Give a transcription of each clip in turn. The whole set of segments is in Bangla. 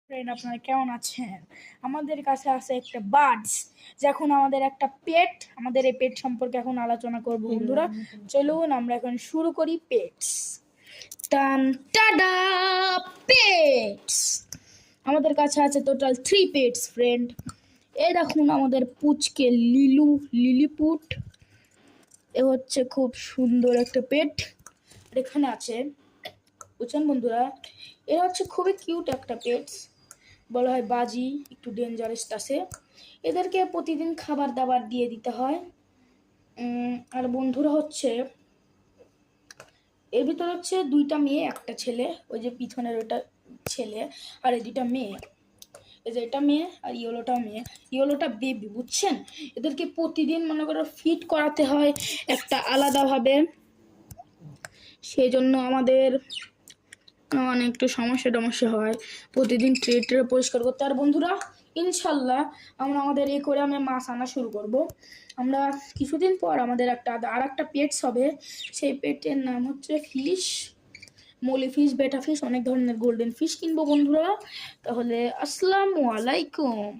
ফ্রেন্ড, আপনারা কেমন আছেন? আমাদের কাছে আছে একটা বার্ডস, যখন আমাদের একটা পেট। আমাদের এই পেট সম্পর্কে এখন আলোচনা করব বন্ধুরা। চলুন আমরা এখন শুরু করি পেটস। টান টাডা, পেটস। আমাদের কাছে আছে টোটাল 3 পেটস ফ্রেন্ড। এই দেখুন আমাদের পুচকে লিলিপুট। এ হচ্ছে খুব সুন্দর একটা পেট। এখানে আছে, বুঝছেন বন্ধুরা, এরা হচ্ছে খুবই কিউট একটা পেটস। বলা হয় বাজি, একটু ডেঞ্জারাস আছে। এদেরকে প্রতিদিন খাবার দাবার দিয়ে দিতে হয়। আর বন্ধুরা হচ্ছে এর ভিতর হচ্ছে 2টা মেয়ে একটা ছেলে। ওই যে পিছনের ওটা ছেলে, আর এই 2টা মেয়ে। এই যে এটা মেয়ে আর ইয়েলোটা মেয়ে, ইয়েলোটা বেবি, বুঝছেন। এদেরকে প্রতিদিন মনে করো ফিট করাতে হয় একটা আলাদাভাবে। সেই জন্য আমাদের একটু সমস্যা হয় প্রতিদিন ট্রে পরিষ্কার করতে। আর বন্ধুরা, ইনশাল্লাহ আমরা আমাদের অ্যাকোয়ারিয়ামে মাছ আনা শুরু করব। আমরা কিছুদিন পর আমাদের আর একটা পেটস হবে। সেই পেটের নাম হচ্ছে ফিশ, মলি ফিশ, বেটা ফিশ, অনেক ধরনের গোল্ডেন ফিশ কিনবো বন্ধুরা। তাহলে আসসালামু আলাইকুম।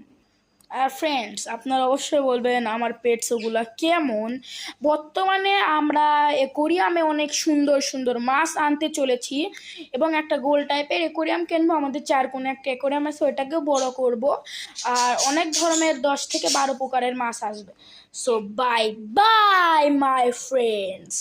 আর ফ্রেন্ডস, আপনারা অবশ্যই বলবেন আমার পেটস ওগুলা কেমন। বর্তমানে আমরা অ্যাকোয়ারিয়ামে অনেক সুন্দর সুন্দর মাছ আনতে চলেছি, এবং একটা গোল টাইপের অ্যাকোয়ারিয়াম কিনবো। আমাদের 4 কোণে একটা অ্যাকোয়ারিয়াম আছে, ওইটাকেও বড় করব। আর অনেক ধরনের 10 থেকে 12 প্রকারের মাছ আসবে। So bye bye my friends.